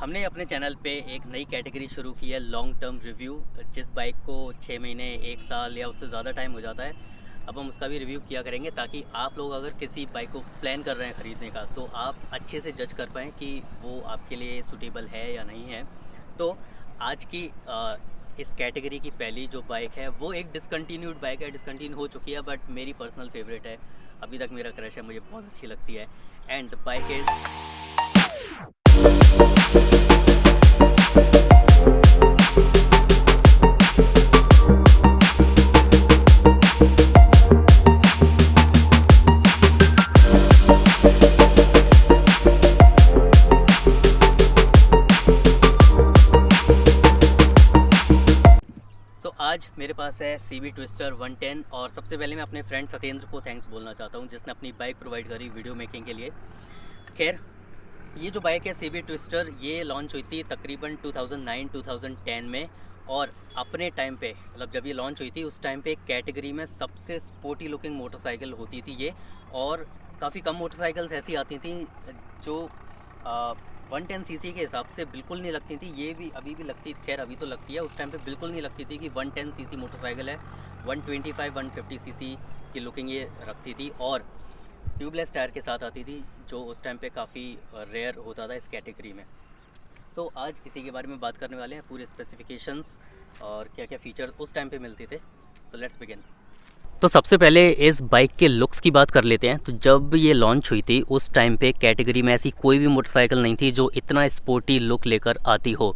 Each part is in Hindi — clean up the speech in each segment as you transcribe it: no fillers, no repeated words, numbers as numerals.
हमने अपने चैनल पे एक नई कैटेगरी शुरू की है, लॉन्ग टर्म रिव्यू। जिस बाइक को 6 महीने 1 साल या उससे ज़्यादा टाइम हो जाता है, अब हम उसका भी रिव्यू किया करेंगे, ताकि आप लोग अगर किसी बाइक को प्लान कर रहे हैं ख़रीदने का, तो आप अच्छे से जज कर पाएँ कि वो आपके लिए सूटेबल है या नहीं है। तो आज की इस कैटेगरी की पहली जो बाइक है वो एक डिसकंटिन्यूड बाइक है, डिसकंटिन्यू हो चुकी है, बट मेरी पर्सनल फेवरेट है। अभी तक मेरा क्रश है, मुझे बहुत अच्छी लगती है। एंड द बाइक इज़ आज मेरे पास है CB ट्विस्टर 110। और सबसे पहले मैं अपने फ्रेंड सत्येंद्र को थैंक्स बोलना चाहता हूँ, जिसने अपनी बाइक प्रोवाइड करी वीडियो मेकिंग के लिए। खैर, ये जो बाइक है CB ट्विस्टर, ये लॉन्च हुई थी तकरीबन 2009-2010 में। और अपने टाइम पे, मतलब जब ये लॉन्च हुई थी उस टाइम पे कैटेगरी में सबसे स्पोर्टी लुकिंग मोटरसाइकिल होती थी ये। और काफ़ी कम मोटरसाइकिल्स ऐसी आती थी जो 110 सीसी के हिसाब से बिल्कुल नहीं लगती थी। ये भी अभी भी लगती, खैर अभी तो लगती है, उस टाइम पे बिल्कुल नहीं लगती थी कि 110 सीसी मोटरसाइकिल है। 125-150 सीसी की लुकिंग ये रखती थी और ट्यूबलेस टायर के साथ आती थी, जो उस टाइम पे काफ़ी रेयर होता था इस कैटेगरी में। तो आज इसी के बारे में बात करने वाले हैं, पूरे स्पेसिफिकेशंस और क्या क्या फ़ीचर्स उस टाइम पे मिलते थे। So let's begin. तो सबसे पहले इस बाइक के लुक्स की बात कर लेते हैं। तो जब ये लॉन्च हुई थी उस टाइम पे कैटेगरी में ऐसी कोई भी मोटरसाइकिल नहीं थी जो इतना स्पोर्टी लुक लेकर आती हो।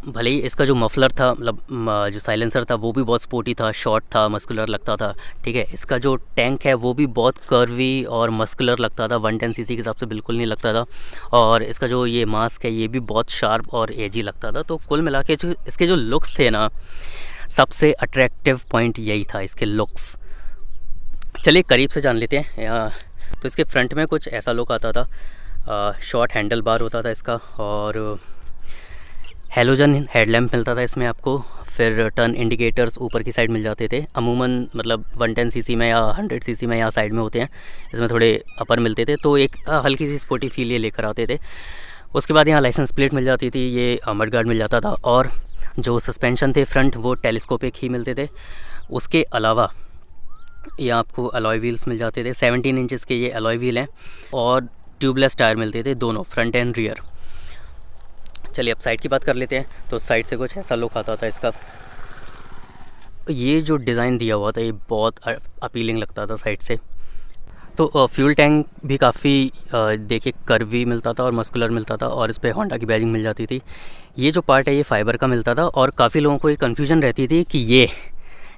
भले ही इसका जो मफलर था, मतलब जो साइलेंसर था, वो भी बहुत स्पोर्टी था, शॉर्ट था, मस्कुलर लगता था। ठीक है, इसका जो टैंक है वो भी बहुत कर्वी और मस्कुलर लगता था, 110 सीसी के हिसाब से बिल्कुल नहीं लगता था। और इसका जो ये मास्क है ये भी बहुत शार्प और एजी लगता था। तो कुल मिला के जो इसके जो लुक्स थे ना, सबसे अट्रैक्टिव पॉइंट यही था, इसके लुक्स। चलिए करीब से जान लेते हैं। तो इसके फ्रंट में कुछ ऐसा लुक आता था, शॉर्ट हैंडल बार होता था इसका, और हेलोजन हेडलैम्प मिलता था इसमें आपको। फिर टर्न इंडिकेटर्स ऊपर की साइड मिल जाते थे। अमूमन मतलब 110 सीसी में या 100 सीसी में यहाँ साइड में होते हैं, इसमें थोड़े अपर मिलते थे, तो एक हल्की सी स्पोर्टी फील ये लेकर आते थे। उसके बाद यहाँ लाइसेंस प्लेट मिल जाती थी, ये मड गार्ड मिल जाता था, और जो सस्पेंशन थे फ्रंट वो टेलीस्कोपिक ही मिलते थे। उसके अलावा ये आपको अलॉय व्हील्स मिल जाते थे, 17 इंचेस के ये अलॉय व्हील हैं, और ट्यूबलेस टायर मिलते थे दोनों, फ्रंट एंड रियर। चलिए अब साइड की बात कर लेते हैं। तो साइड से कुछ ऐसा लुक आता था इसका। ये जो डिज़ाइन दिया हुआ था ये बहुत अपीलिंग लगता था साइड से। तो फ्यूल टैंक भी काफ़ी देखिए कर्वी मिलता था और मस्कुलर मिलता था, और इस पर होंडा की बैजिंग मिल जाती थी। ये जो पार्ट है ये फाइबर का मिलता था, और काफ़ी लोगों को ये कन्फ्यूजन रहती थी कि ये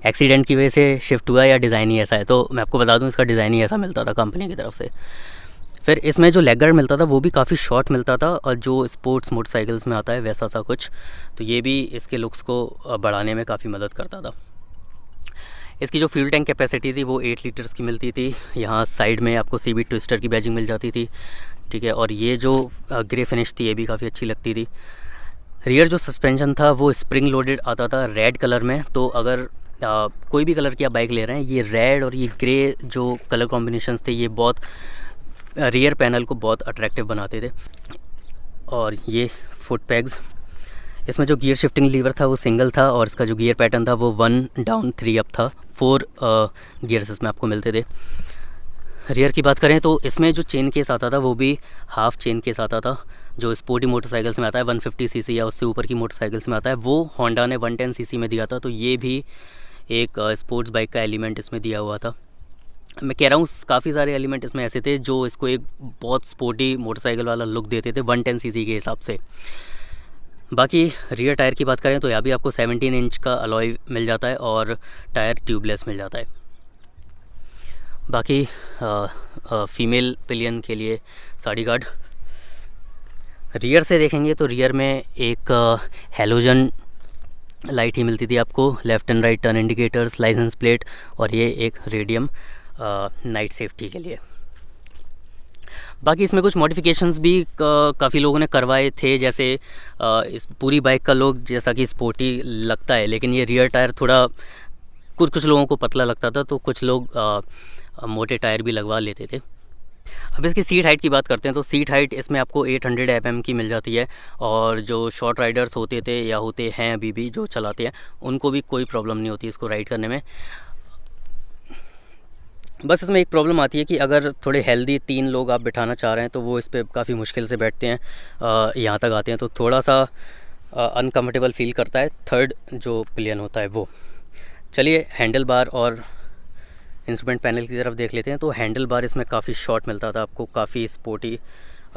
एक्सीडेंट की वजह से शिफ्ट हुआ या डिज़ाइन ही ऐसा है। तो मैं आपको बता दूं, इसका डिज़ाइन ही ऐसा मिलता था कंपनी की तरफ से। फिर इसमें जो लेग गार्ड मिलता था वो भी काफ़ी शॉर्ट मिलता था, और जो स्पोर्ट्स मोटरसाइकिल्स में आता है वैसा सा कुछ। तो ये भी इसके लुक्स को बढ़ाने में काफ़ी मदद करता था। इसकी जो फ्यूल टैंक कैपेसिटी थी वो 8 लीटर्स की मिलती थी। यहाँ साइड में आपको CB ट्विस्टर की बैजिंग मिल जाती थी। ठीक है, और ये जो ग्रे फिनिश थी ये भी काफ़ी अच्छी लगती थी। रियर जो सस्पेंशन था वो स्प्रिंग लोडेड आता था रेड कलर में। तो अगर कोई भी कलर की आप बाइक ले रहे हैं, ये रेड और ये ग्रे जो कलर कॉम्बिनेशंस थे ये बहुत रियर पैनल को बहुत अट्रैक्टिव बनाते थे। और ये फुट पैग्स, इसमें जो गियर शिफ्टिंग लीवर था वो सिंगल था, और इसका जो गियर पैटर्न था वो 1 डाउन 3 अप था। 4 गियर्स इसमें आपको मिलते थे। रियर की बात करें तो इसमें जो चेन केस आता था वो भी हाफ चेन केस आता था, जो स्पोर्टी मोटरसाइकिल्स में आता है, 150 सीसी या उससे ऊपर की मोटरसाइकिल्स में आता है। वो होंडा ने 110 सीसी में दिया था। तो ये भी एक स्पोर्ट्स बाइक का एलिमेंट इसमें दिया हुआ था। मैं कह रहा हूँ काफ़ी सारे एलिमेंट इसमें ऐसे थे जो इसको एक बहुत स्पोर्टी मोटरसाइकिल वाला लुक देते थे 110 सीसी के हिसाब से। बाकी रियर टायर की बात करें तो यहाँ भी आपको 17 इंच का अलॉय मिल जाता है, और टायर ट्यूबलेस मिल जाता है। बाकी फीमेल पिलियन के लिए साड़ी गार्ड। रियर से देखेंगे तो रियर में एक हेलोजन लाइट ही मिलती थी आपको, left and right turn indicators, license plate, और ये एक रेडियम नाइट सेफ्टी के लिए। बाकी इसमें कुछ मॉडिफिकेशंस भी काफ़ी लोगों ने करवाए थे, जैसे इस पूरी बाइक का लुक जैसा कि स्पोर्टी लगता है, लेकिन ये रियर टायर थोड़ा कुछ लोगों को पतला लगता था, तो कुछ लोग मोटे टायर भी लगवा लेते थे। अब इसकी सीट हाइट की बात करते हैं तो सीट हाइट इसमें आपको 800 mm की मिल जाती है, और जो शॉर्ट राइडर्स होते थे या होते हैं अभी भी जो चलाते हैं, उनको भी कोई प्रॉब्लम नहीं होती इसको राइड करने में। बस इसमें एक प्रॉब्लम आती है कि अगर थोड़े हेल्दी 3 लोग आप बिठाना चाह रहे हैं तो वो इस पर काफ़ी मुश्किल से बैठते हैं, यहाँ तक आते हैं तो थोड़ा सा अनकम्फर्टेबल फील करता है थर्ड जो पिलियन होता है वो। चलिए हैंडल बार और इंस्ट्रूमेंट पैनल की तरफ देख लेते हैं। तो हैंडल बार इसमें काफ़ी शॉर्ट मिलता था आपको, काफ़ी स्पोर्टी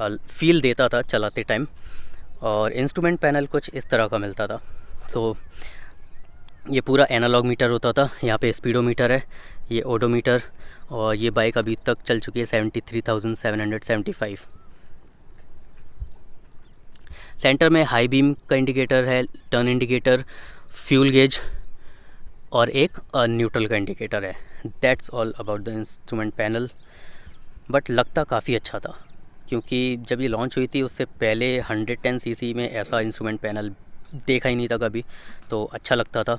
फील देता था चलाते टाइम, और इंस्ट्रूमेंट पैनल कुछ इस तरह का मिलता था। तो ये पूरा एनालॉग मीटर होता था, यहाँ पे स्पीडोमीटर है, ये ओडोमीटर, और ये बाइक अभी तक चल चुकी है 73,775। सेंटर में हाई बीम का इंडिकेटर है, टर्न इंडिकेटर, फ्यूल गेज और एक न्यूट्रल का इंडिकेटर है। That's all about the instrument panel. But लगता काफ़ी अच्छा था, क्योंकि जब ये लॉन्च हुई थी उससे पहले 110 सीसी में ऐसा इंस्ट्रूमेंट पैनल देखा ही नहीं था कभी, तो अच्छा लगता था।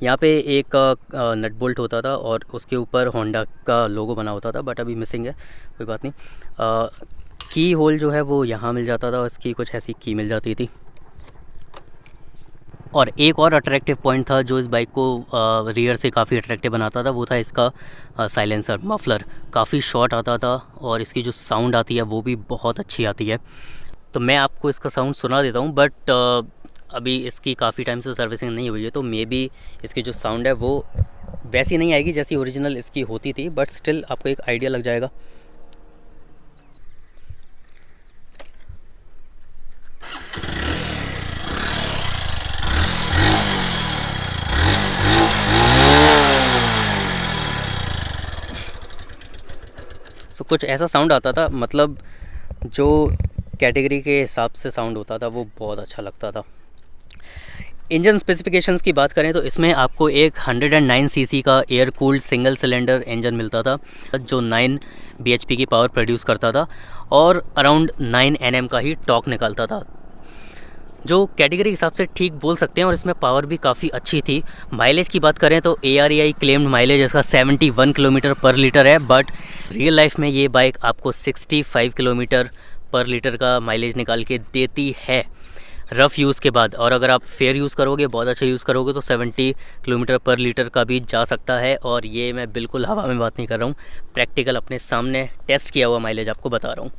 यहाँ पे एक नट बोल्ट होता था और उसके ऊपर होंडा का लोगो बना होता था, बट अभी मिसिंग है, कोई बात नहीं। की होल जो है वो यहाँ मिल जाता था, और इसकी कुछ ऐसी की मिल जाती थी। और एक और अट्रैक्टिव पॉइंट था जो इस बाइक को रियर से काफ़ी अट्रैक्टिव बनाता था, वो था इसका साइलेंसर मफलर। काफ़ी शॉर्ट आता था और इसकी जो साउंड आती है वो भी बहुत अच्छी आती है। तो मैं आपको इसका साउंड सुना देता हूँ, बट अभी इसकी काफ़ी टाइम से सर्विसिंग नहीं हुई है, तो मे बी इसकी जो साउंड है वो वैसी नहीं आएगी जैसी ओरिजिनल इसकी होती थी, बट स्टिल आपको एक आइडिया लग जाएगा। सो कुछ ऐसा साउंड आता था, मतलब जो कैटेगरी के हिसाब से साउंड होता था वो बहुत अच्छा लगता था। इंजन स्पेसिफिकेशंस की बात करें तो इसमें आपको एक 109 सीसी का air cooled single cylinder engine मिलता था, जो 9 bhp की पावर प्रोड्यूस करता था और अराउंड 9 Nm का ही टॉर्क निकालता था, जो कैटेगरी के हिसाब से ठीक बोल सकते हैं। और इसमें पावर भी काफ़ी अच्छी थी। माइलेज की बात करें तो ARAI क्लेम्ड माइलेज इसका 71 किलोमीटर पर लीटर है, बट रियल लाइफ में ये बाइक आपको 65 किलोमीटर पर लीटर का माइलेज निकाल के देती है रफ़ यूज़ के बाद। और अगर आप फेयर यूज़ करोगे, बहुत अच्छा यूज़ करोगे, तो 70 किलोमीटर पर लीटर का भी जा सकता है। और ये मैं बिल्कुल हवा में बात नहीं कर रहा हूँ, प्रैक्टिकल अपने सामने टेस्ट किया हुआ माइलेज आपको बता रहा हूँ।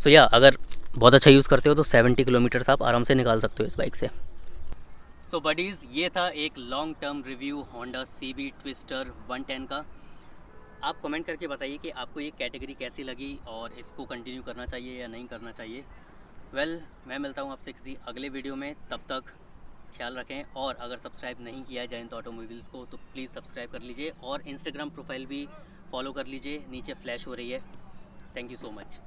सो या अगर बहुत अच्छा यूज़ करते हो तो 70 किलोमीटर्स आप आराम से निकाल सकते हो इस बाइक से। सो बडीज़, ये था एक long term review Honda CB twister 110 का। आप कमेंट करके बताइए कि आपको ये कैटेगरी कैसी लगी और इसको कंटिन्यू करना चाहिए या नहीं करना चाहिए। वेल, मैं मिलता हूँ आपसे किसी अगले वीडियो में, तब तक ख्याल रखें। और अगर सब्सक्राइब नहीं किया है जयंत ऑटोमोबाइल्स को तो प्लीज़ सब्सक्राइब कर लीजिए, और इंस्टाग्राम प्रोफाइल भी फॉलो कर लीजिए, नीचे फ्लैश हो रही है। Thank you so much.